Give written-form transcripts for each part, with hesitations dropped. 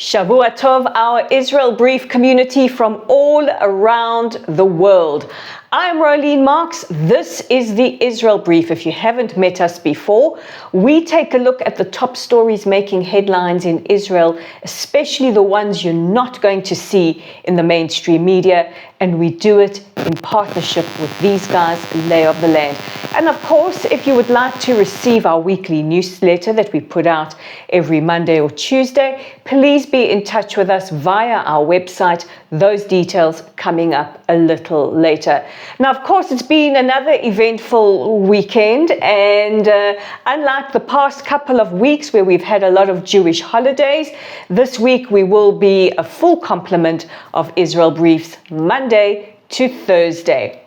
Shavua Tov, our Israel Brief community from all around the world. I'm Rolene Marks. This is the Israel Brief. If you haven't met us before, we take a look at the top stories making headlines in Israel, especially the ones you're not going to see in the mainstream media, and we do it in partnership with these guys, Lay of the Land. And of course, if you would like to receive our weekly newsletter that we put out every Monday or Tuesday, please be in touch with us via our website. Those details coming up a little later. Now, of course, it's been another eventful weekend, and unlike the past couple of weeks where we've had a lot of Jewish holidays, this week we will be a full complement of Israel Briefs, Monday to Thursday.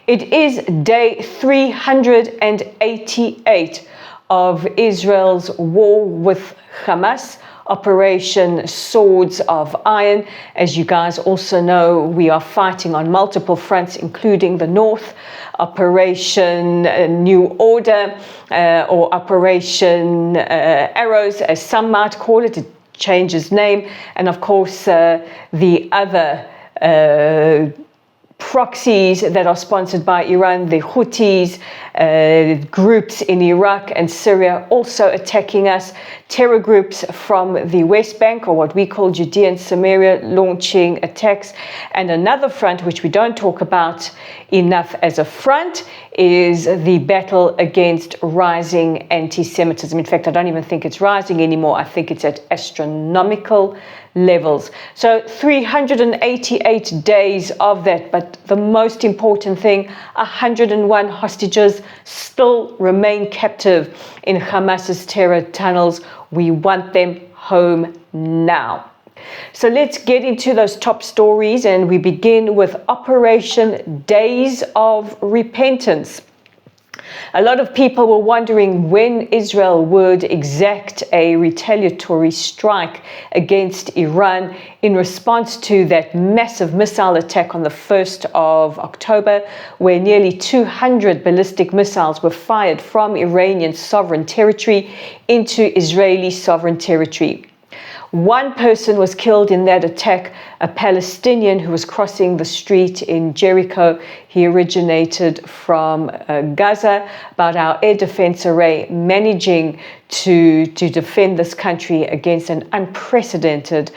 It is day 388 of Israel's war with Hamas, Operation Swords of Iron. As you guys also know, we are fighting on multiple fronts, including the north, Operation New Order, or Operation Arrows, as some might call it. It changes name. And of course, the other proxies that are sponsored by Iran, the Houthis, groups in Iraq and Syria also attacking us, terror groups from the West Bank, or what we call Judea and Samaria, launching attacks. And another front, which we don't talk about enough as a front, is the battle against rising anti-Semitism. In fact, I don't even think it's rising anymore. I think it's at astronomical levels. So 388 days of that, but the most important thing, 101 hostages still remain captive in Hamas's terror tunnels. We want them home now. So let's get into those top stories, and we begin with Operation Days of Repentance. A lot of people were wondering when Israel would exact a retaliatory strike against Iran in response to that massive missile attack on the 1st of October, where nearly 200 ballistic missiles were fired from Iranian sovereign territory into Israeli sovereign territory. One person was killed in that attack, a Palestinian who was crossing the street in Jericho. He originated from Gaza, but our air defense array managing to defend this country against an unprecedented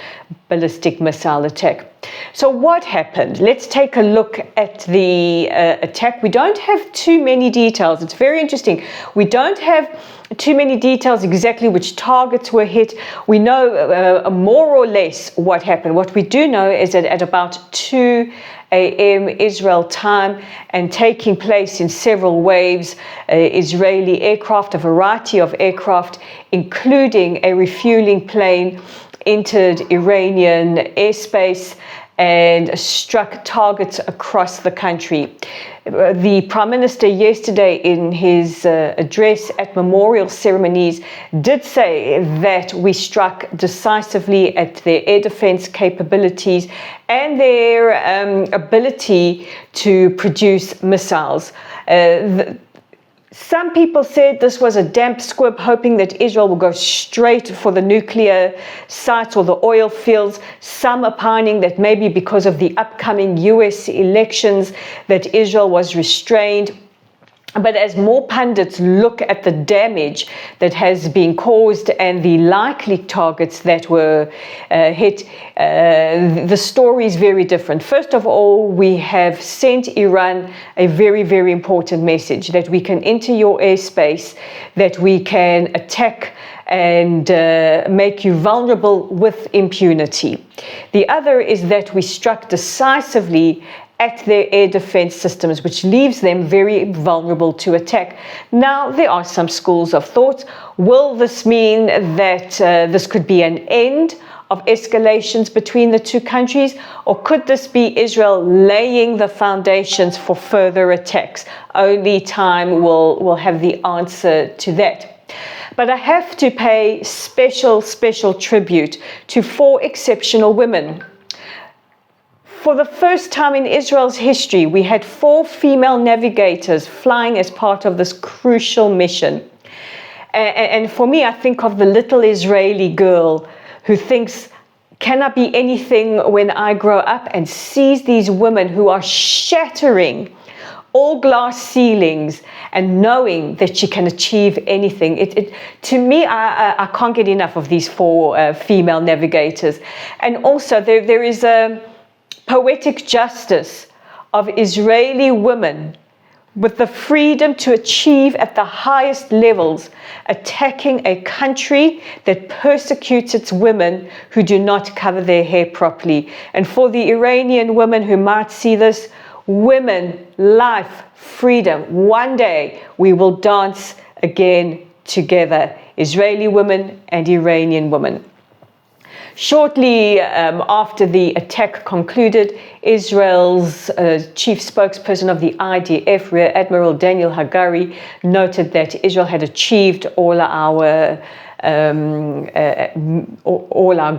ballistic missile attack. So what happened? Let's take a look at the attack. We don't have too many details. It's very interesting. We don't have too many details exactly which targets were hit. We know more or less what happened. What we do know is that at about 2 a.m. Israel time, and taking place in several waves, Israeli aircraft, a variety of aircraft, including a refueling plane, entered Iranian airspace and struck targets across the country. The Prime Minister yesterday in his address at memorial ceremonies did say that we struck decisively at their air defense capabilities and their ability to produce missiles. Some people said this was a damp squib, hoping that Israel will go straight for the nuclear sites or the oil fields. Some opining that maybe because of the upcoming US elections that Israel was restrained. But as more pundits look at the damage that has been caused and the likely targets that were hit, the story is very different. First of all, we have sent Iran a very, very important message that we can enter your airspace, that we can attack and make you vulnerable with impunity. The other is that we struck decisively at their air defense systems, which leaves them very vulnerable to attack. Now, there are some schools of thought. Will this mean that this could be an end of escalations between the two countries, or could this be Israel laying the foundations for further attacks? Only time will have the answer to that. But I have to pay special tribute to 4 exceptional women. For the first time in Israel's history, we had 4 female navigators flying as part of this crucial mission. And for me, I think of the little Israeli girl who thinks cannot be anything when I grow up, and sees these women who are shattering all glass ceilings and knowing that she can achieve anything. To me, I can't get enough of these four female navigators. And also there is a poetic justice of Israeli women with the freedom to achieve at the highest levels, attacking a country that persecutes its women who do not cover their hair properly. And for the Iranian women who might see this, women, life, freedom. One day we will dance again together, Israeli women and Iranian women. Shortly after the attack concluded, Israel's chief spokesperson of the IDF, Rear Admiral Daniel Hagari, noted that Israel had achieved all our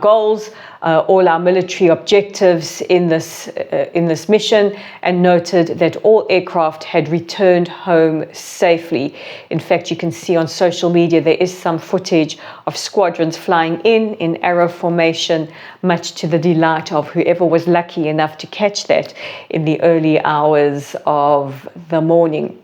goals, all our military objectives in this mission, and noted that all aircraft had returned home safely. In fact, you can see on social media there is some footage of squadrons flying in arrow formation, much to the delight of whoever was lucky enough to catch that in the early hours of the morning.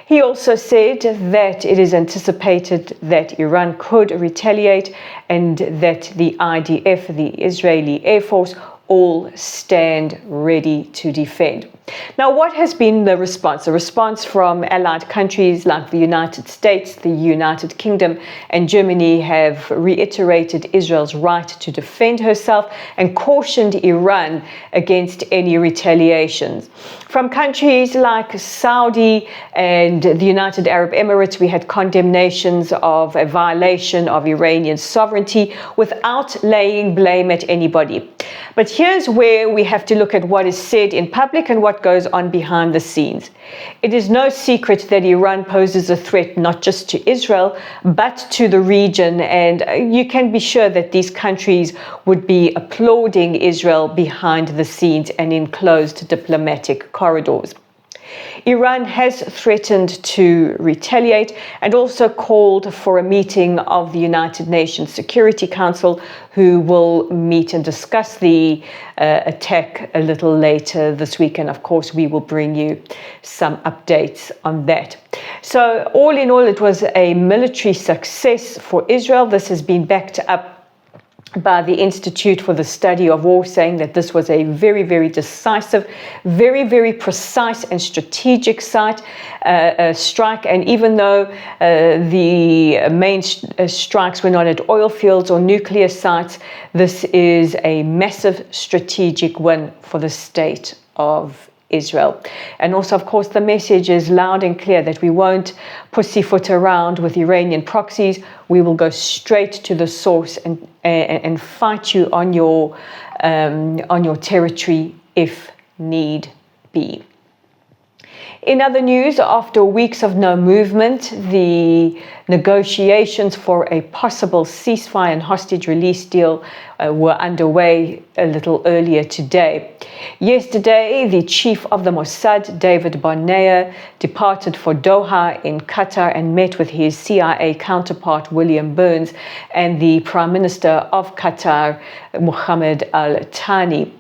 He also said that it is anticipated that Iran could retaliate, and that the IDF, the Israeli Air Force, all stand ready to defend. Now, what has been the response? The response from allied countries like the United States, the United Kingdom, and Germany have reiterated Israel's right to defend herself and cautioned Iran against any retaliations. From countries like Saudi and the United Arab Emirates, we had condemnations of a violation of Iranian sovereignty without laying blame at anybody. But here's where we have to look at what is said in public and what goes on behind the scenes. It is no secret that Iran poses a threat not just to Israel, but to the region, and you can be sure that these countries would be applauding Israel behind the scenes and in closed diplomatic corridors. Iran has threatened to retaliate and also called for a meeting of the United Nations Security Council, who will meet and discuss the attack a little later this week. And of course, we will bring you some updates on that. So all in all, it was a military success for Israel. This has been backed up by the Institute for the Study of War, saying that this was a very, very decisive, very, very precise and strategic strike. And even though the main strikes were not at oil fields or nuclear sites, this is a massive strategic win for the state of Israel. And also, of course, the message is loud and clear that we won't pussyfoot around with Iranian proxies. We will go straight to the source and fight you on your territory if need be. In other news, after weeks of no movement, the negotiations for a possible ceasefire and hostage release deal were underway a little earlier today. Yesterday, the chief of the Mossad, David Barnea, departed for Doha in Qatar and met with his CIA counterpart, William Burns, and the Prime Minister of Qatar, Mohammed Al Thani.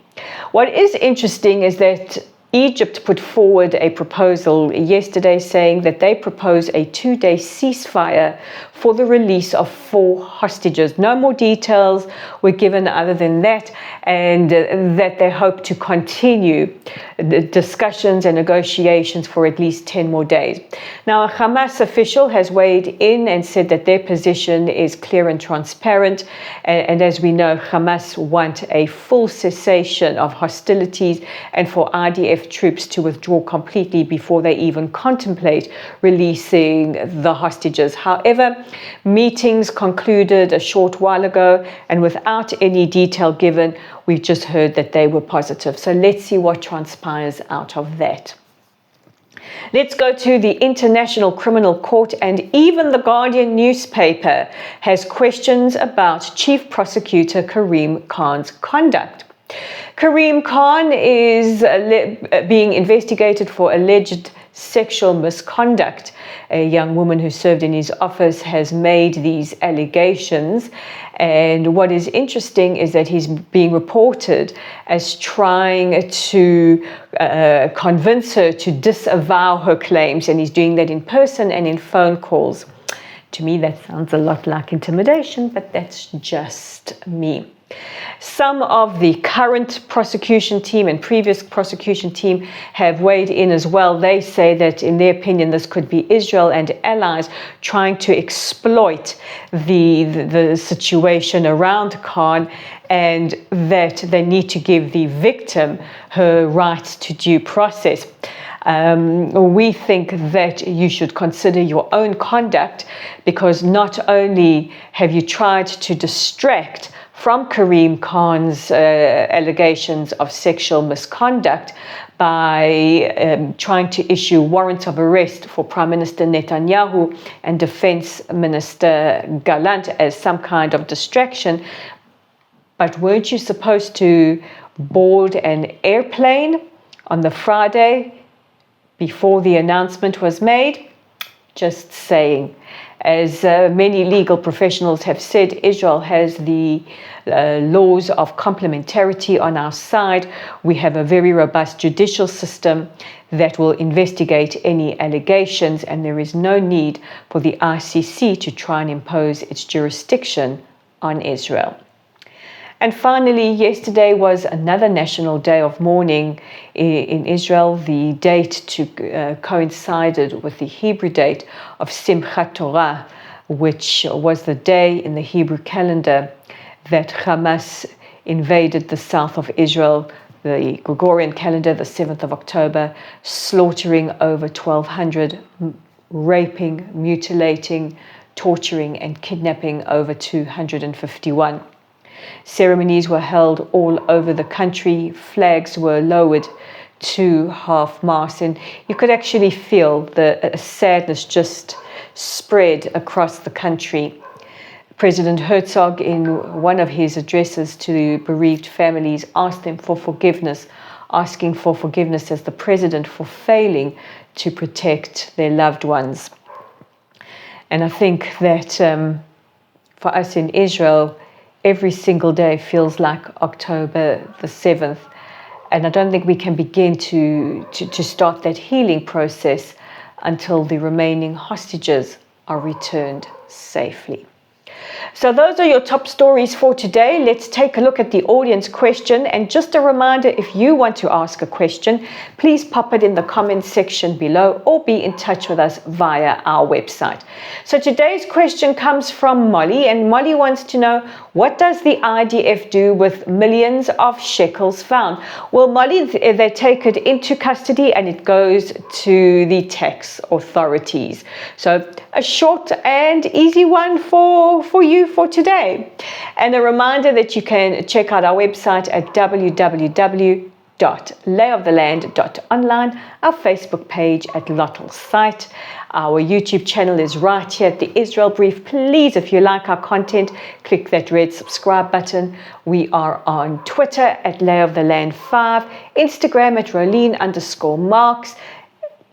What is interesting is that Egypt put forward a proposal yesterday saying that they propose a 2-day ceasefire for the release of 4 hostages. No more details were given other than that, and that they hope to continue the discussions and negotiations for at least 10 more days. Now, a Hamas official has weighed in and said that their position is clear and transparent, and as we know, Hamas want a full cessation of hostilities and for IDF troops to withdraw completely before they even contemplate releasing the hostages. However, meetings concluded a short while ago, and without any detail given, we've just heard that they were positive. So let's see what transpires out of that. Let's go to the International Criminal Court, and even the Guardian newspaper has questions about Chief Prosecutor Karim Khan's conduct. Karim Khan is being investigated for alleged sexual misconduct, a young woman who served in his office, has made these allegations. And what is interesting is that he's being reported as trying to convince her to disavow her claims, and he's doing that in person and in phone calls. To me, that sounds a lot like intimidation, but that's just me. Some of the current prosecution team and previous prosecution team have weighed in as well. They say that, in their opinion, this could be Israel and allies trying to exploit the situation around Khan, and that they need to give the victim her right to due process. We think that you should consider your own conduct, because not only have you tried to distract from Karim Khan's allegations of sexual misconduct by trying to issue warrants of arrest for Prime Minister Netanyahu and Defense Minister Gallant as some kind of distraction, but weren't you supposed to board an airplane on the Friday before the announcement was made? Just saying. As many legal professionals have said, Israel has the laws of complementarity on our side. We have a very robust judicial system that will investigate any allegations, and there is no need for the ICC to try and impose its jurisdiction on Israel. And finally, yesterday was another national day of mourning in Israel. The date coincided with the Hebrew date of Simchat Torah, which was the day in the Hebrew calendar that Hamas invaded the south of Israel, the Gregorian calendar, the 7th of October, slaughtering over 1,200, raping, mutilating, torturing, and kidnapping over 251. Ceremonies were held all over the country. Flags were lowered to half-mast, and you could actually feel the sadness just spread across the country. President Herzog, in one of his addresses to the bereaved families, asked them for forgiveness, asking for forgiveness as the president for failing to protect their loved ones. And I think that for us in Israel, every single day feels like October the 7th. And I don't think we can begin to start that healing process until the remaining hostages are returned safely. So those are your top stories for today. Let's take a look at the audience question. And just a reminder, if you want to ask a question, please pop it in the comments section below or be in touch with us via our website. So today's question comes from Molly, and Molly wants to know, what does the IDF do with millions of shekels found? Well, Molly, they take it into custody and it goes to the tax authorities. So a short and easy one for you for today. And a reminder that you can check out our website at www.layoftheland.online, our Facebook page at Lotel Site. Our YouTube channel is right here at the Israel Brief. Please, if you like our content, click that red subscribe button. We are on Twitter at layoftheland5, Instagram at Rolene_Marks,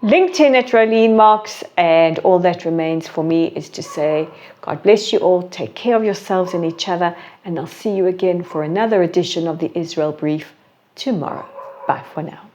LinkedIn at Rolene Marks, and all that remains for me is to say, God bless you all, take care of yourselves and each other, and I'll see you again for another edition of the Israel Brief tomorrow. Bye for now.